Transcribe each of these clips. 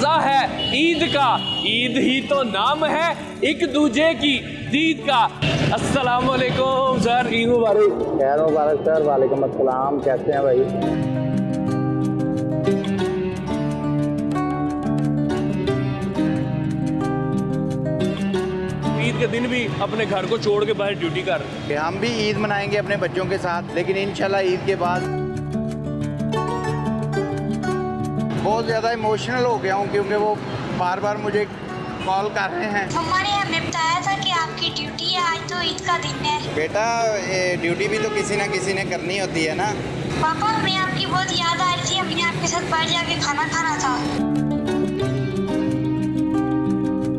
मजा है ईद का, ईद ही तो नाम है एक दूजे की दीद का। अस्सलाम वालेकुम सर, ईद मुबारक। खैर मुबारक सर। वालेकुम अस्सलाम, कैसे हैं भाई? ईद के दिन भी अपने घर को छोड़ के बाहर ड्यूटी कर रहे हैं। हम भी ईद मनाएंगे अपने बच्चों के साथ, लेकिन इंशाल्लाह ईद के बाद बहुत ज़्यादा इमोशनल हो गया हूँ, क्योंकि वो बार बार मुझे कॉल कर रहे हैं। मम्मा ने हमें बताया था कि आपकी ड्यूटी है, आज तो ईद का दिन है। बेटा, ड्यूटी भी तो किसी ना किसी ने करनी होती है ना। पापा, हमें आपकी बहुत याद आ रही थी, हमने आपके साथ बाहर जाके खाना खाना था।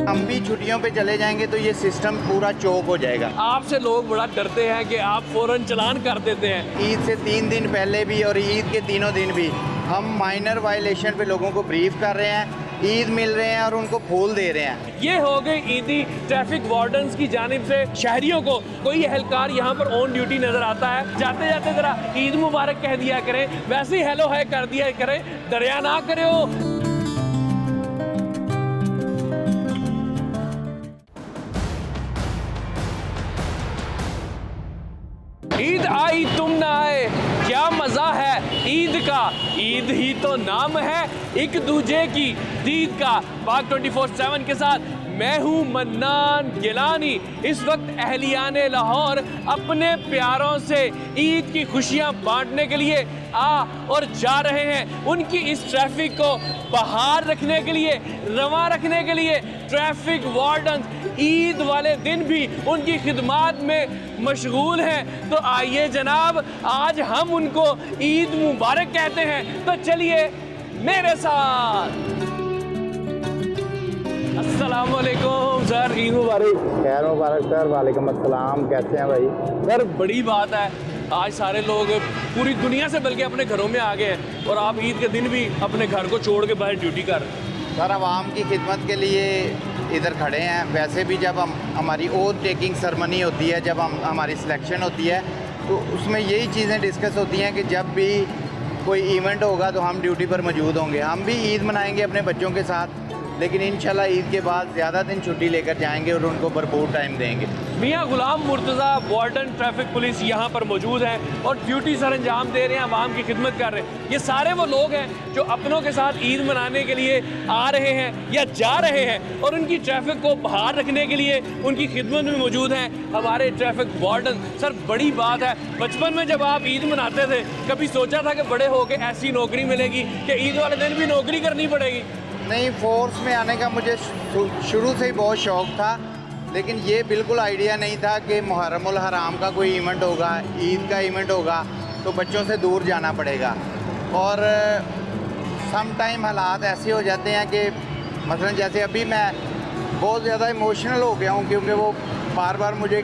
हम भी छुट्टियों पे चले जाएंगे तो ये सिस्टम पूरा चौक हो जाएगा। आपसे लोग बड़ा डरते हैं कि आप फौरन चालान कर देते हैं। ईद से 3 दिन पहले भी और ईद के तीनों दिन भी हम माइनर वायलेशन पे लोगों को ब्रीफ कर रहे हैं, ईद मिल रहे हैं और उनको फूल दे रहे हैं। ये हो गई ईदी ट्रैफिक वार्डन्स की जानिब से शहरियों को। कोई एहलकार यहाँ पर ऑन ड्यूटी नजर आता है, जाते जाते जरा ईद मुबारक कह दिया करें, वैसे ही हेलो हाय कर दिया करें, दरिया ना करे हो। ईद आई तुम ना आए, क्या मजा है ईद का, ईद ही तो नाम है एक दूजे की दीद का। पाक 24/7 के साथ मैं हूँ मन्नान गिलानी। इस वक्त अहलियाने लाहौर अपने प्यारों से ईद की खुशियाँ बांटने के लिए आ और जा रहे हैं। उनकी इस ट्रैफिक को बहाल रखने के लिए, रवा रखने के लिए ट्रैफिक वार्डन ईद वाले दिन भी उनकी खिदमत में मशगूल हैं। तो आइए जनाब, आज हम उनको ईद मुबारक कहते हैं। तो चलिए मेरे साथ। अस्सलाम वालेकुम सर, ईद मुबारक। खैर मुबारक सर। वालेकुम अस्सलाम, कैसे हैं भाई? सर बड़ी बात है, आज सारे लोग पूरी दुनिया से बल्कि अपने घरों में आ गए हैं और आप ईद के दिन भी अपने घर को छोड़ के बाहर ड्यूटी कर रहे हैं। सर, आवाम की खिदमत के लिए इधर खड़े हैं। वैसे भी जब हम हमारी ओथ टेकिंग सेरेमनी होती है, जब हमारी सिलेक्शन होती है, तो उसमें यही चीज़ें डिस्कस होती हैं कि जब भी कोई इवेंट होगा तो हम ड्यूटी पर मौजूद होंगे। हम भी ईद मनाएंगे अपने बच्चों के साथ, लेकिन इंशाल्लाह ईद के बाद ज़्यादा दिन छुट्टी लेकर जाएंगे और उनको भरपूर टाइम देंगे। मियाँ गुलाम मुर्तज़ा वार्डन ट्रैफिक पुलिस यहाँ पर मौजूद है और ड्यूटी सर अंजाम दे रहे हैं, आवाम की खिदमत कर रहे हैं। ये सारे वो लोग हैं जो अपनों के साथ ईद मनाने के लिए आ रहे हैं या जा रहे हैं और उनकी ट्रैफिक को बहाल रखने के लिए उनकी खिदमत में मौजूद हैं हमारे ट्रैफिक वार्डन। सर बड़ी बात है, बचपन में जब आप ईद मनाते थे कभी सोचा था कि बड़े होकर ऐसी नौकरी मिलेगी कि ईद वाले दिन भी नौकरी करनी पड़ेगी? नहीं, फोर्स में आने का मुझे शुरू से ही बहुत शौक़ था, लेकिन ये बिल्कुल आइडिया नहीं था कि मुहर्रमुल हराम का कोई इवेंट होगा, ईद का इवेंट होगा, तो बच्चों से दूर जाना पड़ेगा। और सम टाइम हालात ऐसे हो जाते हैं कि मसलन जैसे अभी मैं बहुत ज़्यादा इमोशनल हो गया हूँ, क्योंकि वो बार बार मुझे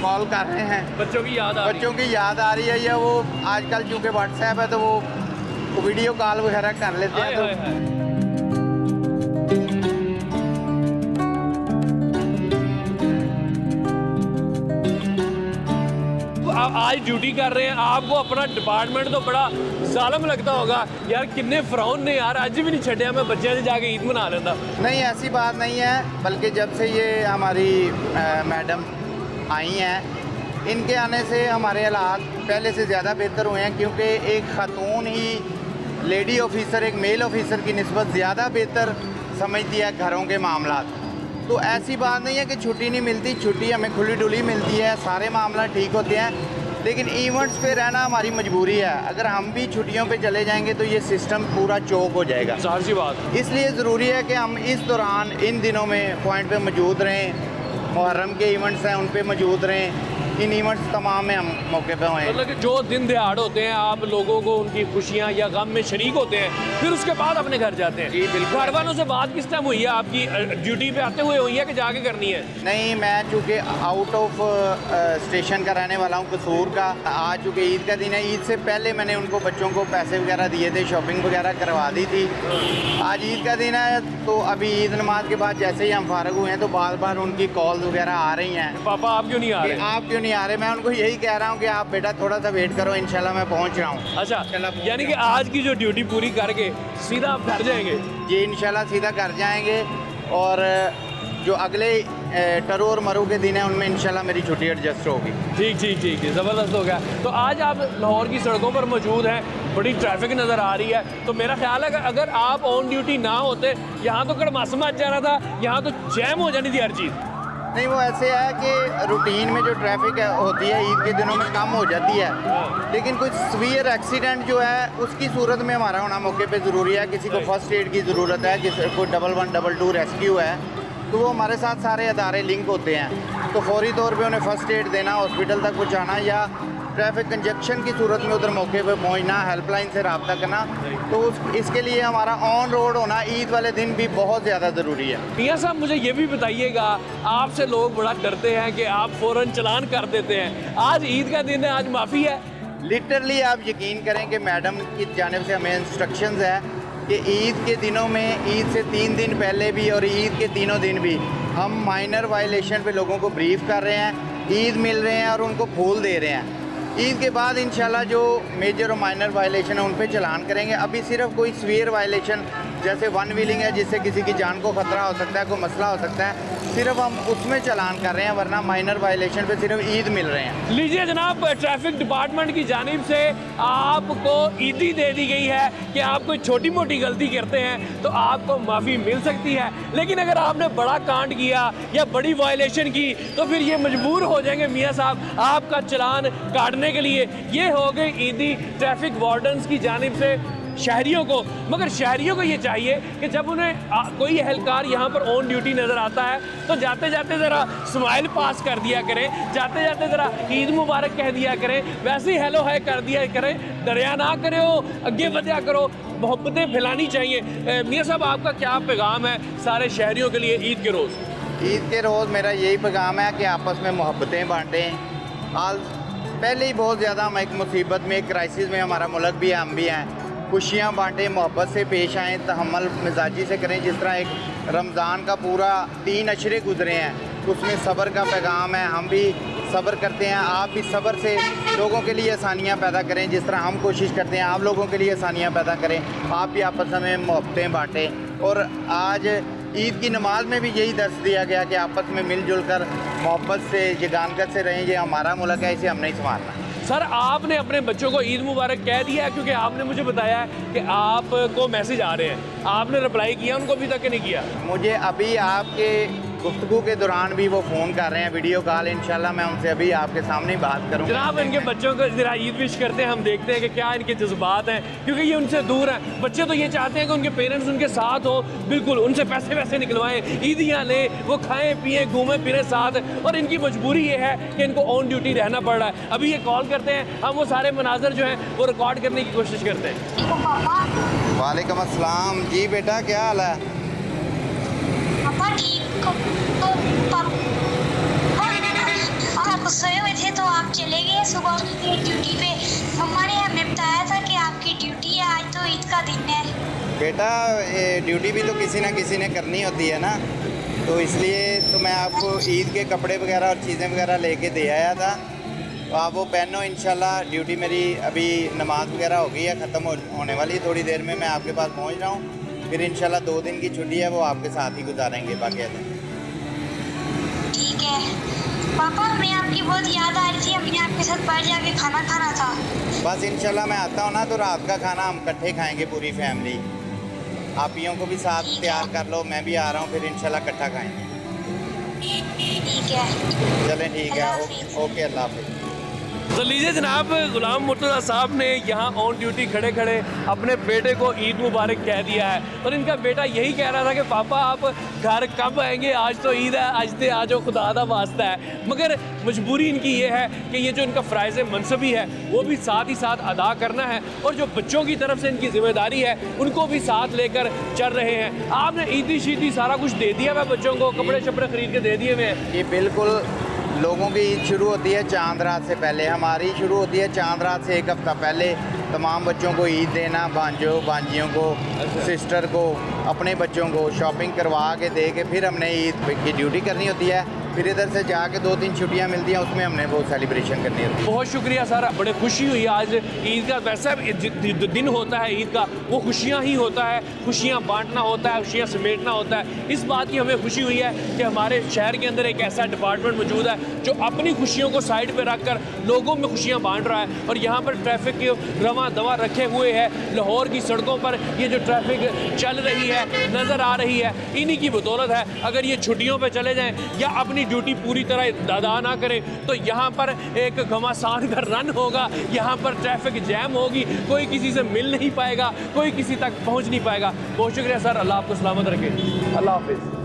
कॉल कर रहे हैं। बच्चों की याद आ रही है या वो आजकल चूँकि व्हाट्सएप है तो वो वीडियो कॉल वगैरह कर लेते हैं। तो आज ड्यूटी कर रहे हैं, आपको अपना डिपार्टमेंट तो बड़ा जालिम लगता होगा यार, किन्ने फिरौन ने यार अज भी नहीं छड्या, मैं बच्चों से जाके ईद मना लेता। नहीं, ऐसी बात नहीं है, बल्कि जब से ये हमारी मैडम आई हैं, इनके आने से हमारे हालात पहले से ज़्यादा बेहतर हुए हैं, क्योंकि एक ख़ातून ही लेडी ऑफिसर एक मेल ऑफिसर की निस्बत ज़्यादा बेहतर समझती है घरों के मामलात। तो ऐसी बात नहीं है कि छुट्टी नहीं मिलती, छुट्टी हमें खुली डुली मिलती है, सारे मामला ठीक होते हैं, लेकिन इवेंट्स पे रहना हमारी मजबूरी है। अगर हम भी छुट्टियों पे चले जाएंगे तो ये सिस्टम पूरा चौक हो जाएगा। ज़ाहिर सी बात। इसलिए ज़रूरी है कि हम इस दौरान इन दिनों में पॉइंट पे मौजूद रहें, मुहर्रम के इवेंट्स हैं उन पे मौजूद रहें, इन इवेंट्स तमाम में हम मौके पे हुए। मतलब कि जो दिन दिहाड़ होते हैं आप लोगों को उनकी खुशियाँ या गम में शरीक होते हैं, फिर उसके बाद अपने घर जाते हैं। जी बिल्कुल। घर वालों से बात किस टाइम हुई है आपकी? ड्यूटी पे आते हुए हुई है कि जाके करनी है? नहीं, मैं चूँकि आउट ऑफ स्टेशन का रहने वाला हूँ, कसूर का। आज चूँकि ईद का दिन है, ईद से पहले मैंने उनको बच्चों को पैसे वगैरह दिए थे, शॉपिंग वगैरह करवा दी थी। आज ईद का दिन है, तो अभी ईद नमाज के बाद जैसे ही हम फारग हुए हैं तो बार बार उनकी कॉल वगैरह आ रही हैं। पापा आप क्यों नहीं आ रहे? आप क्यों नहीं आ रहे। मैं उनको यही कह रहा हूँ कि आप बेटा थोड़ा सा वेट करो, इंशाल्लाह मैं पहुँच रहा हूँ। अच्छा, इंशाल्लाह यानी कि आज की जो ड्यूटी पूरी करके सीधा आप घर जाएंगे? जी इंशाल्लाह सीधा घर जाएंगे, और जो अगले टरू और मरू के दिन है उनमें इंशाल्लाह मेरी छुट्टी एडजस्ट होगी। ठीक ठीक ठीक है, ज़बरदस्त हो गया। तो आज आप लाहौर की सड़कों पर मौजूद हैं, बड़ी ट्रैफिक नज़र आ रही है, तो मेरा ख्याल है कि अगर आप ऑन ड्यूटी ना होते, यहाँ तो कड़मास मच जाना था, यहाँ तो जैम हो जानी थी हर चीज़। नहीं, वो ऐसे है कि रूटीन में जो ट्रैफिक होती है ईद के दिनों में कम हो जाती है, लेकिन कुछ सीवियर एक्सीडेंट जो है उसकी सूरत में हमारा होना मौके पे ज़रूरी है। किसी को फर्स्ट एड की ज़रूरत है, किसी को 112 रेस्क्यू है, तो वो हमारे साथ सारे अदारे लिंक होते हैं, तो फौरी तौर पे उन्हें फ़र्स्ट एड देना, हॉस्पिटल तक पहुंचाना, या ट्रैफिक कंजक्शन की सूरत में उधर मौके पे पहुंचना, हेल्पलाइन से रब्ता करना, तो इसके लिए हमारा ऑन रोड होना ईद वाले दिन भी बहुत ज़्यादा ज़रूरी है। मियाँ साहब मुझे ये भी बताइएगा, आपसे लोग बड़ा डरते हैं कि आप फ़ौरन चालान कर देते हैं, आज ईद का दिन है, आज माफ़ी है? लिटरली आप यकीन करें कि मैडम की जानिब से हमें इंस्ट्रक्शंस है कि ईद के दिनों में, ईद से 3 दिन पहले भी और ईद के तीनों दिन भी हम माइनर वायलेशन पे लोगों को ब्रीफ कर रहे हैं, ईद मिल रहे हैं और उनको फूल दे रहे हैं। ईद के बाद इंशाल्लाह जो मेजर और माइनर वायलेशन है उन पे चलान करेंगे। अभी सिर्फ कोई सीवियर वायलेशन जैसे वन व्हीलिंग है जिससे किसी की जान को ख़तरा हो सकता है, कोई मसला हो सकता है, सिर्फ हम उसमें चलान कर रहे हैं, वरना माइनर वायलेशन पे सिर्फ ईद मिल रहे हैं। लीजिए जनाब, ट्रैफिक डिपार्टमेंट की जानिब से आपको ईदी दे दी गई है कि आप कोई छोटी मोटी गलती करते हैं तो आपको माफ़ी मिल सकती है, लेकिन अगर आपने बड़ा कांड किया या बड़ी वायलेशन की तो फिर ये मजबूर हो जाएंगे मियाँ साहब आपका चलान काटने के लिए। ये हो गई ईदी ट्रैफिक वार्डन्स की जानिब से शहरियों को। मगर शहरियों को ये चाहिए कि जब उन्हें कोई एहलकार यहाँ पर ऑन ड्यूटी नज़र आता है तो जाते जाते ज़रा स्माइल पास कर दिया करें, जाते जाते ज़रा ईद मुबारक कह दिया करें, वैसे ही हेलो हाय कर दिया करें, डरिया ना करे हो, आगे बढ़िया करो, मोहब्बतें फैलानी चाहिए। मियाँ साहब आपका क्या पैगाम है सारे शहरियों के लिए ईद के रोज़? ईद के रोज़ मेरा यही पैगाम है कि आपस में मोहब्बतें बांटें। आज पहले ही बहुत ज़्यादा हम एक मुसीबत में, एक क्राइसिस में हमारा मुल्क भी है, हम भी हैं। खुशियाँ बांटें, मोहब्बत से पेश आएँ, तहम्मुल मिजाजी से करें। जिस तरह एक रमज़ान का पूरा 3 अशरे गुजरे हैं, उसमें सब्र का पैगाम है, हम भी सब्र करते हैं, आप भी सब्र से लोगों के लिए आसानियाँ पैदा करें। जिस तरह हम कोशिश करते हैं आप लोगों के लिए आसानियाँ पैदा करें, आप भी आपस में मोहब्बतें बांटें। और आज ईद की नमाज में भी यही दर्श दिया गया कि आपस में मिलजुल कर मोहब्बत से, जगानगत से रहें। ये हमारा मुल्क है, इसे हम नहीं संभालना। सर आपने अपने बच्चों को ईद मुबारक कह दिया है, क्योंकि आपने मुझे बताया है कि आपको मैसेज आ रहे हैं, आपने रिप्लाई किया उनको अभी तक नहीं किया? मुझे अभी आपके गुफ्तगू के दौरान भी वो फ़ोन कर रहे हैं, वीडियो कॉल, इंशाल्लाह मैं उनसे अभी आपके सामने ही बात करूँगा। जनाब इनके बच्चों को जरा ईद विश करते हैं, हम देखते हैं कि क्या इनके जज्बात हैं, क्योंकि ये उनसे दूर हैं। बच्चे तो ये चाहते हैं कि उनके पेरेंट्स उनके साथ हो, बिल्कुल उनसे पैसे वैसे निकलवाएं, ईदियाँ लें, वो खाएं पिएं घूमें फिरें साथ, और इनकी मजबूरी ये है कि इनको ऑन ड्यूटी रहना पड़ रहा है। अभी ये कॉल करते हैं, हम वो सारे मनाजर जो हैं वो रिकॉर्ड करने की कोशिश करते हैं। वालेकुम अस्सलाम। जी बेटा क्या हाल है? पापा ठीक तो आप सोए हुए थे तो आप चले गए सुबह की ड्यूटी पे। मम्मा ने हमें बताया था कि आपकी ड्यूटी है, आज तो ईद का दिन है। बेटा ड्यूटी भी तो किसी ना किसी ने करनी होती है ना, तो इसलिए तो मैं आपको ईद के कपड़े वगैरह और चीज़ें वगैरह लेके दे आया था, तो आप वो पहनो इंशाल्लाह। ड्यूटी मेरी अभी नमाज वगैरह हो गई है, ख़त्म होने वाली है, थोड़ी देर में मैं आपके पास पहुंच रहा हूँ। फिर इंशाल्लाह 2 दिन की छुट्टी है, वो आपके साथ ही गुजारेंगे बाकी दिन। ठीक है पापा, हमें आपकी बहुत याद आ रही थी, हमने आपके साथ बाहर जाके खाना खाना था। बस इंशाल्लाह मैं आता हूँ ना तो रात का खाना हम इकट्ठे खाएँगे पूरी फैमिली। आपियों को भी साथ तैयार कर लो, मैं भी आ रहा हूँ, फिर इंशाल्लाह इकट्ठा खाएँगे। ठीक है, चलें ठीक है, अल्लाह हाफिज़। ओके अल्लाह हाफिज़। तो लीजिए जनाब, गुलाम मुर्तज़ा साहब ने यहाँ ऑन ड्यूटी खड़े खड़े अपने बेटे को ईद मुबारक कह दिया है, और इनका बेटा यही कह रहा था कि पापा आप घर कब आएंगे, आज तो ईद है, आज से आज खुदा दा वास्ता है। मगर मजबूरी इनकी ये है कि ये जो इनका फ़राइज़ मनसबी है वो भी साथ ही साथ अदा करना है, और जो बच्चों की तरफ से इनकी ज़िम्मेदारी है उनको भी साथ लेकर चल रहे हैं। आपने ईदी शीदी सारा कुछ दे दिया है बच्चों को, कपड़े शपड़े ख़रीद के दे दिए हुए हैं? ये बिल्कुल, लोगों की ईद शुरू होती है चांद रात से पहले, हमारी शुरू होती है चांद रात से 1 हफ़्ता पहले। तमाम बच्चों को ईद देना, भांजों भांजियों को, सिस्टर को, अपने बच्चों को शॉपिंग करवा के दे के फिर हमने ईद की ड्यूटी करनी होती है। फिर इधर से जाके 2-3 छुट्टियाँ मिलती हैं, उसमें हमने वो सेलिब्रेशन करनी होती है। बहुत शुक्रिया सर, बड़े खुशी हुई आज ईद का। वैसा दिन होता है ईद का, वो खुशियाँ ही होता है, खुशियाँ बांटना होता है, खुशियाँ समेटना होता है। इस बात की हमें खुशी हुई है कि हमारे शहर के अंदर एक ऐसा डिपार्टमेंट मौजूद है जो अपनी खुशियों को साइड पे रखकर लोगों में खुशियाँ बांट रहा है। और यहाँ पर ट्रैफिक के रवां दवा रखे हुए है। लाहौर की सड़कों पर ये जो ट्रैफिक चल रही है, नज़र आ रही है, इन्हीं की बदौलत है। अगर ये छुट्टियों पे चले जाएं या अपनी ड्यूटी पूरी तरह अदा ना करें तो यहाँ पर एक घमासान का रन होगा, यहाँ पर ट्रैफिक जैम होगी, कोई किसी से मिल नहीं पाएगा, कोई किसी तक पहुँच नहीं पाएगा। बहुत शुक्रिया सर, अल्लाह आपको सलामत रखे। अल्लाह हाफिज़।